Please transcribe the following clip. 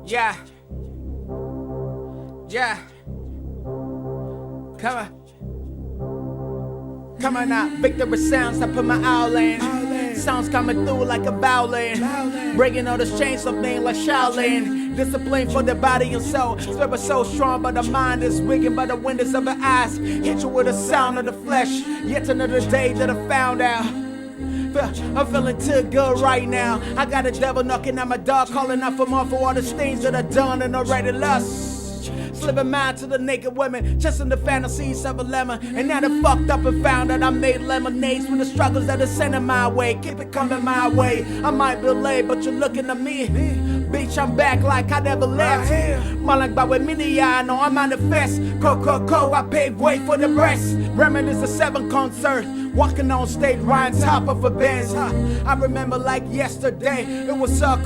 Yeah. Yeah. Come on. Come on now, victory sounds, I put my owl in. Sounds coming through like a violin. Breaking all the chains of me like Shaolin. Discipline for the body and soul. Spirit so strong, but the mind is weakened by the windows of the eyes. Hit you with the sound of the flesh. Yet another day that I found out. I'm feeling too good right now. I got a devil knocking at my door, calling out for more for all the things that I've done and already lost. Slipping mind to the naked women, chasing the fantasies of a lemon. And now they fucked up and found that I made lemonades with the struggles that are sending my way. Keep it coming my way. I might be late, but you're looking at me. Bitch, I'm back like I never left. Malang bawe miniano, I manifest. Coco, I pave way for the rest. Reminisce the 7 concert. Walking on stage, right on top of a Benz. I remember like yesterday, it was so